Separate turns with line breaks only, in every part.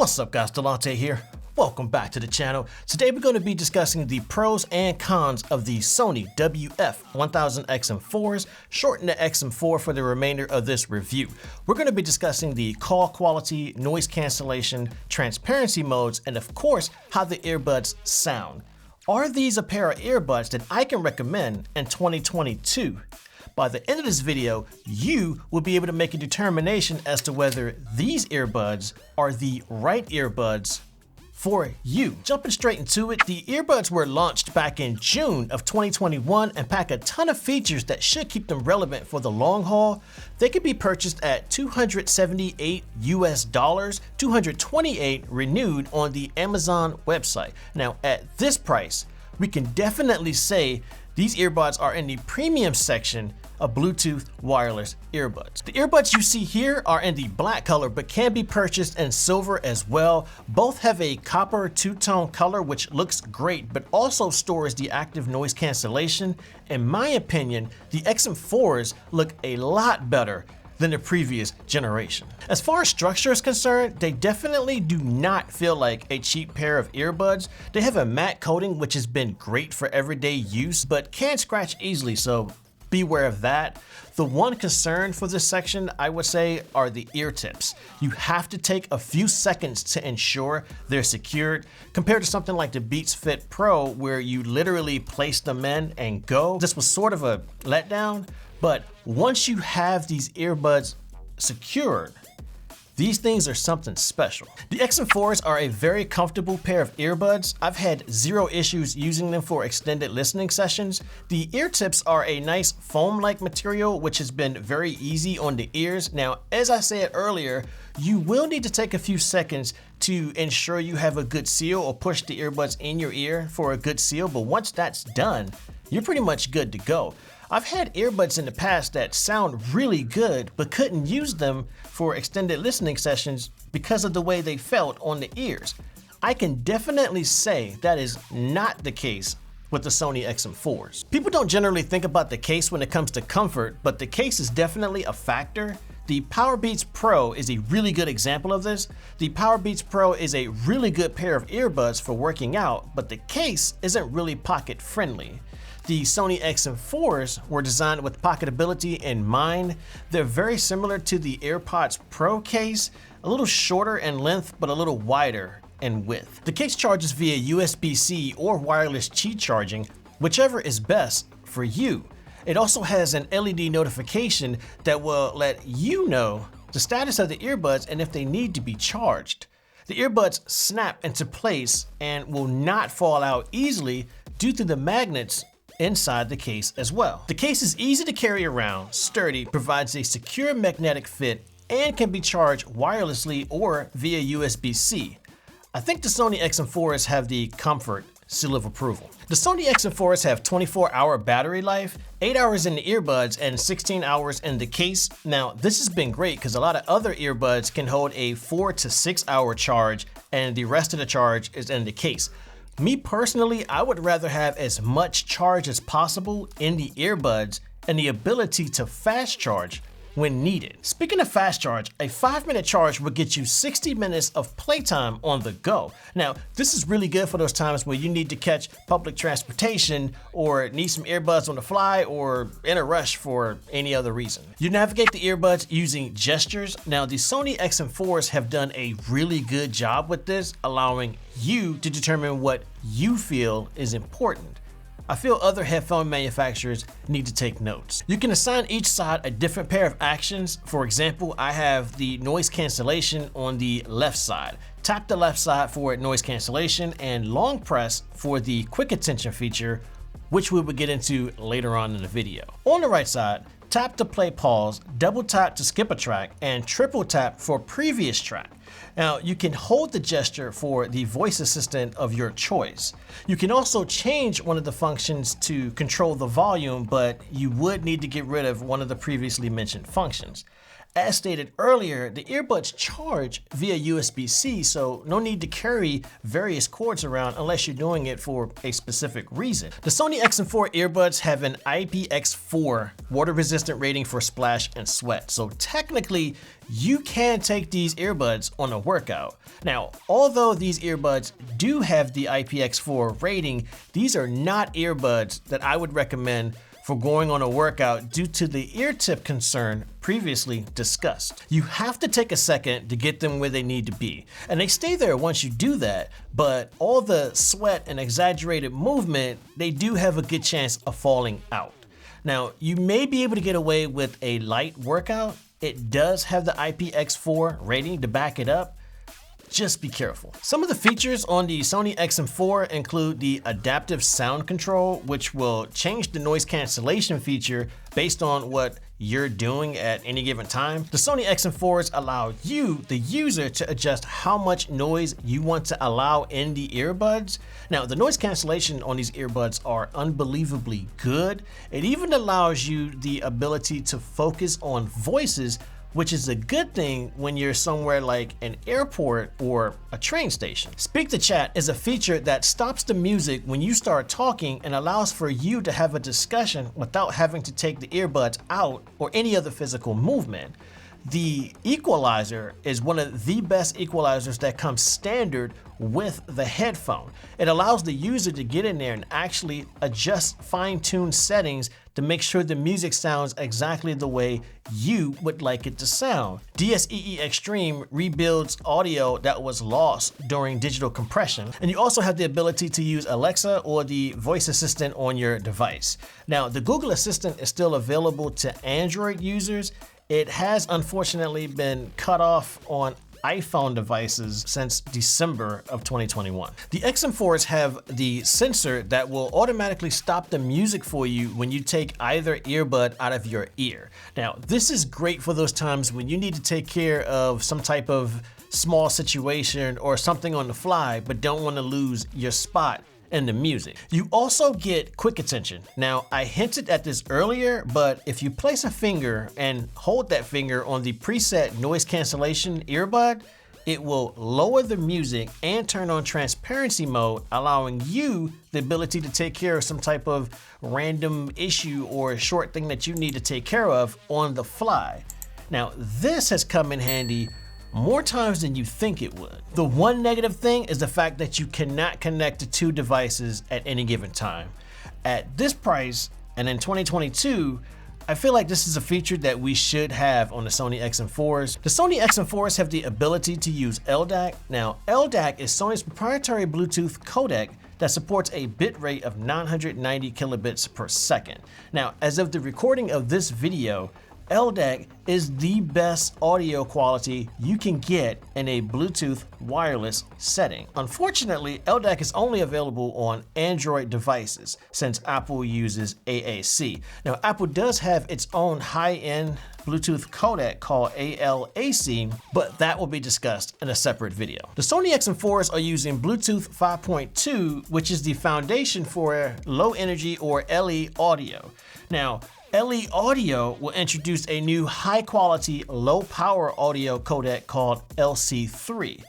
What's up guys, Delont'e here. Welcome back to the channel. Today we're going to be discussing the pros and cons of the Sony WF-1000XM4s, shorten the XM4 for the remainder of this review. We're going to be discussing the call quality, noise cancellation, transparency modes, and of course, how the earbuds sound. Are these a pair of earbuds that I can recommend in 2022? By the end of this video, you will be able to make a determination as to whether these earbuds are the right earbuds for you. Jumping straight into it, the earbuds were launched back in June of 2021 and pack a ton of features that should keep them relevant for the long haul. They can be purchased at $278 US, $228 renewed on the Amazon website. Now at this price, we can definitely say these earbuds are in the premium section of Bluetooth wireless earbuds. The earbuds you see here are in the black color but can be purchased in silver as well. Both have a copper two-tone color which looks great but also stores the active noise cancellation. In my opinion, the XM4s look a lot better than the previous generation. As far as structure is concerned, they definitely do not feel like a cheap pair of earbuds. They have a matte coating which has been great for everyday use but can scratch easily, so beware of that. The one concern for this section, I would say, are the ear tips. You have to take a few seconds to ensure they're secured compared to something like the Beats Fit Pro where you literally place them in and go. This was sort of a letdown, but once you have these earbuds secured, these things are something special. The XM4s are a very comfortable pair of earbuds. I've had zero issues using them for extended listening sessions. The ear tips are a nice foam-like material which has been very easy on the ears. Now, as I said earlier, you will need to take a few seconds to ensure you have a good seal or push the earbuds in your ear for a good seal, but once that's done, you're pretty much good to go. I've had earbuds in the past that sound really good, but couldn't use them for extended listening sessions because of the way they felt on the ears. I can definitely say that is not the case with the Sony XM4s. People don't generally think about the case when it comes to comfort, but the case is definitely a factor. The Powerbeats Pro is a really good example of this. The Powerbeats Pro is a really good pair of earbuds for working out, but the case isn't really pocket friendly. The Sony XM4s were designed with pocketability in mind. They're very similar to the AirPods Pro case, a little shorter in length but a little wider in width. The case charges via USB-C or wireless Qi charging, whichever is best for you. It also has an LED notification that will let you know the status of the earbuds and if they need to be charged. The earbuds snap into place and will not fall out easily due to the magnets inside the case as well. The case is easy to carry around, sturdy, provides a secure magnetic fit, and can be charged wirelessly or via USB-C. I think the Sony XM4s have the comfort seal of approval. The Sony XM4s have 24-hour battery life, 8 hours in the earbuds and 16 hours in the case. Now, this has been great because a lot of other earbuds can hold a 4 to 6 hour charge and the rest of the charge is in the case. Me personally, I would rather have as much charge as possible in the earbuds and the ability to fast charge when needed. Speaking of fast charge, a 5-minute charge will get you 60 minutes of playtime on the go. Now, this is really good for those times where you need to catch public transportation or need some earbuds on the fly or in a rush for any other reason. You navigate the earbuds using gestures. Now, the Sony XM4s have done a really good job with this, allowing you to determine what you feel is important. I feel other headphone manufacturers need to take notes. You can assign each side a different pair of actions. For example, I have the noise cancellation on the left side. Tap the left side for noise cancellation and long press for the quick attention feature, which we will get into later on in the video. On the right side, tap to play pause, double tap to skip a track, and triple tap for previous track. Now, you can hold the gesture for the voice assistant of your choice. You can also change one of the functions to control the volume, but you would need to get rid of one of the previously mentioned functions. As stated earlier, the earbuds charge via USB-C, so no need to carry various cords around unless you're doing it for a specific reason. The Sony XM4 earbuds have an IPX4 water-resistant rating for splash and sweat, so technically you can take these earbuds on a workout. Now, although these earbuds do have the IPX4 rating, these are not earbuds that I would recommend for going on a workout due to the ear tip concern previously discussed. You have to take a second to get them where they need to be, and they stay there once you do that, but all the sweat and exaggerated movement, they do have a good chance of falling out. Now, you may be able to get away with a light workout. It does have the IPX4 rating to back it up. Just be careful. Some of the features on the Sony XM4 include the adaptive sound control, which will change the noise cancellation feature based on what you're doing at any given time. The Sony XM4s allow you, the user, to adjust how much noise you want to allow in the earbuds. Now, the noise cancellation on these earbuds are unbelievably good. It even allows you the ability to focus on voices, which is a good thing when you're somewhere like an airport or a train station. Speak to Chat is a feature that stops the music when you start talking and allows for you to have a discussion without having to take the earbuds out or any other physical movement. The equalizer is one of the best equalizers that comes standard with the headphone. It allows the user to get in there and actually adjust fine-tuned settings to make sure the music sounds exactly the way you would like it to sound. DSEE Extreme rebuilds audio that was lost during digital compression. And you also have the ability to use Alexa or the voice assistant on your device. Now, the Google Assistant is still available to Android users. It has unfortunately been cut off on iPhone devices since December of 2021. The XM4s have the sensor that will automatically stop the music for you when you take either earbud out of your ear. Now, this is great for those times when you need to take care of some type of small situation or something on the fly, but don't want to lose your spot and the music. You also get quick attention. Now, I hinted at this earlier, but if you place a finger and hold that finger on the preset noise cancellation earbud, it will lower the music and turn on transparency mode, allowing you the ability to take care of some type of random issue or short thing that you need to take care of on the fly. Now, this has come in handy more times than you think it would. The one negative thing is the fact that you cannot connect to two devices at any given time. At this price, and in 2022, I feel like this is a feature that we should have on the Sony XM4s. The Sony XM4s have the ability to use LDAC. Now, LDAC is Sony's proprietary Bluetooth codec that supports a bit rate of 990 kilobits per second. Now, as of the recording of this video, LDAC is the best audio quality you can get in a Bluetooth wireless setting. Unfortunately, LDAC is only available on Android devices since Apple uses AAC. Now, Apple does have its own high-end Bluetooth codec called ALAC, but that will be discussed in a separate video. The Sony XM4s are using Bluetooth 5.2, which is the foundation for low energy or LE audio. Now, LE Audio will introduce a new high-quality, low-power audio codec called LC3.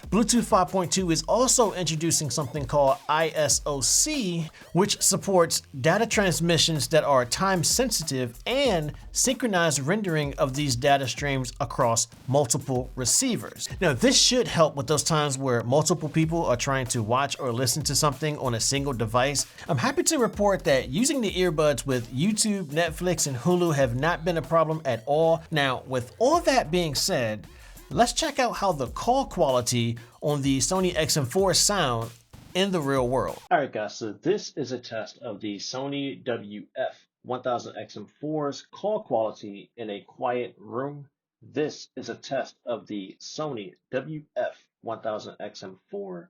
Bluetooth 5.2 is also introducing something called ISOC, which supports data transmissions that are time-sensitive and synchronized rendering of these data streams across multiple receivers. Now, this should help with those times where multiple people are trying to watch or listen to something on a single device. I'm happy to report that using the earbuds with YouTube, Netflix, and Hulu have not been a problem at all. Now, with all that being said, let's check out how the call quality on the Sony XM4 sound in the real world. All right, guys, so this is a test of the Sony WF-1000XM4's call quality in a quiet room. This is a test of the Sony WF-1000XM4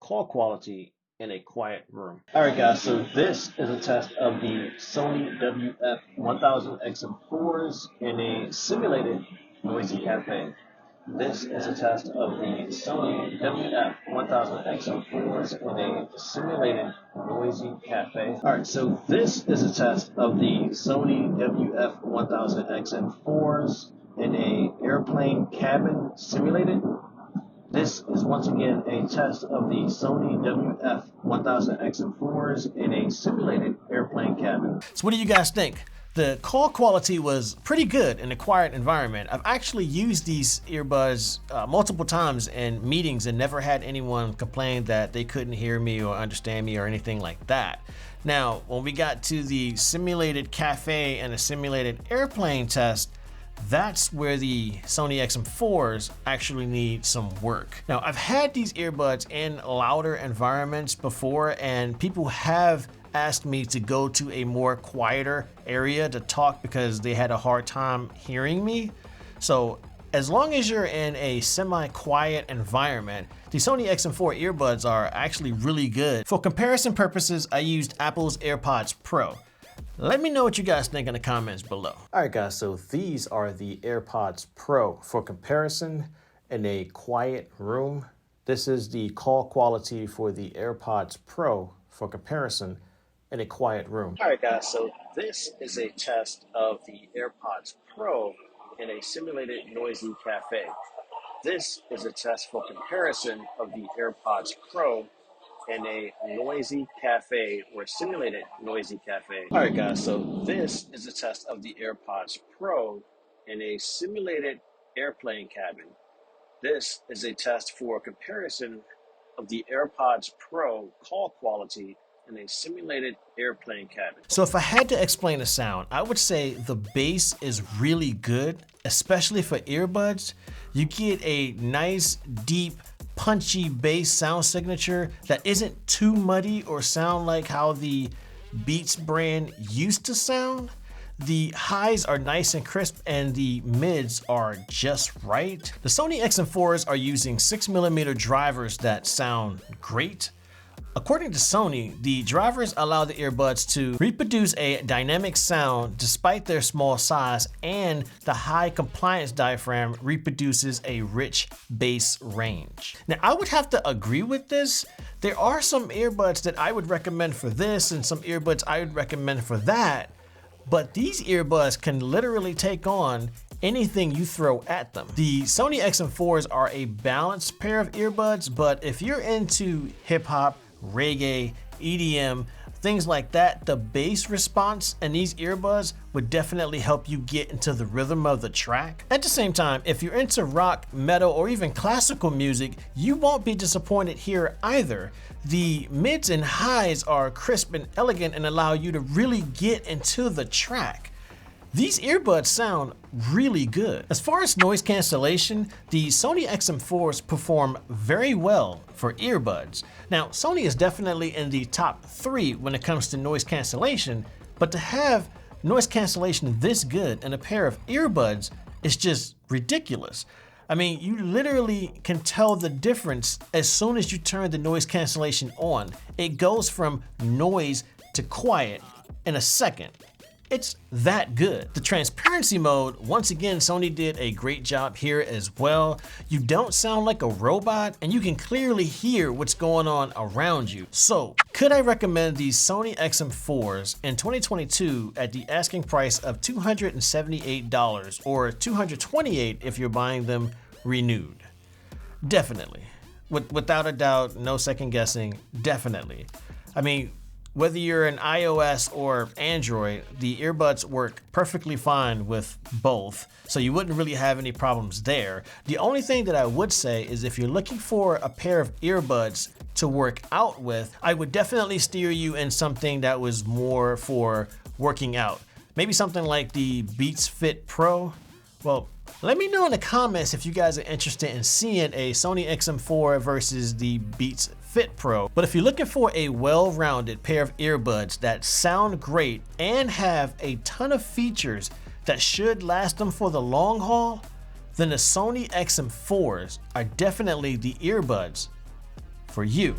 call quality in a quiet room. All right, guys, so this is a test of the Sony WF-1000XM4's in a simulated noisy cafe. This is a test of the Sony WF-1000XM4s in a simulated noisy cafe. Alright, so this is a test of the Sony WF-1000XM4s in a airplane cabin simulated. This is once again a test of the Sony WF-1000XM4s in a simulated airplane cabin. So what do you guys think? The call quality was pretty good in a quiet environment. I've actually used these earbuds multiple times in meetings and never had anyone complain that they couldn't hear me or understand me or anything like that. Now, when we got to the simulated cafe and a simulated airplane test, that's where the Sony XM4s actually need some work. Now, I've had these earbuds in louder environments before, and people have asked me to go to a more quieter area to talk because they had a hard time hearing me. So as long as you're in a semi-quiet environment, the Sony XM4 earbuds are actually really good. For comparison purposes, I used Apple's AirPods Pro. Let me know what you guys think in the comments below. All right, guys, so these are the AirPods Pro. For comparison, in a quiet room, this is the call quality for the AirPods Pro for comparison in a quiet room. All right, guys, so this is a test of the AirPods Pro in a simulated noisy cafe. This is a test for comparison of the AirPods Pro in a noisy cafe or simulated noisy cafe. All right, guys, so this is a test of the AirPods Pro in a simulated airplane cabin. This is a test for comparison of the AirPods Pro call quality in a simulated airplane cabin. So if I had to explain the sound, I would say the bass is really good, especially for earbuds. You get a nice, deep, punchy bass sound signature that isn't too muddy or sound like how the Beats brand used to sound. The highs are nice and crisp and the mids are just right. The Sony XM4s are using 6mm drivers that sound great. According to Sony, the drivers allow the earbuds to reproduce a dynamic sound despite their small size, and the high compliance diaphragm reproduces a rich bass range. Now, I would have to agree with this. There are some earbuds that I would recommend for this and some earbuds I would recommend for that, but these earbuds can literally take on anything you throw at them. The Sony XM4s are a balanced pair of earbuds, but if you're into hip hop, reggae, EDM, things like that, the bass response in these earbuds would definitely help you get into the rhythm of the track. At the same time, if you're into rock, metal, or even classical music, you won't be disappointed here either. The mids and highs are crisp and elegant and allow you to really get into the track. These earbuds sound really good. As far as noise cancellation, the Sony XM4s perform very well for earbuds. Now, Sony is definitely in the top 3 when it comes to noise cancellation, but to have noise cancellation this good in a pair of earbuds is just ridiculous. I mean, you literally can tell the difference as soon as you turn the noise cancellation on. It goes from noise to quiet in a second. It's that good. The transparency mode, once again, Sony did a great job here as well. You don't sound like a robot and you can clearly hear what's going on around you. So, could I recommend these Sony XM4s in 2022 at the asking price of $278 or $228 if you're buying them renewed? Definitely. Without a doubt, no second guessing, definitely. I mean, whether you're an iOS or Android, the earbuds work perfectly fine with both, so you wouldn't really have any problems there. The only thing that I would say is if you're looking for a pair of earbuds to work out with, I would definitely steer you in something that was more for working out. Maybe something like the Beats Fit Pro. Well, let me know in the comments if you guys are interested in seeing a Sony XM4 versus the Beats Fit Pro. But if you're looking for a well-rounded pair of earbuds that sound great and have a ton of features that should last them for the long haul, then the Sony XM4s are definitely the earbuds for you.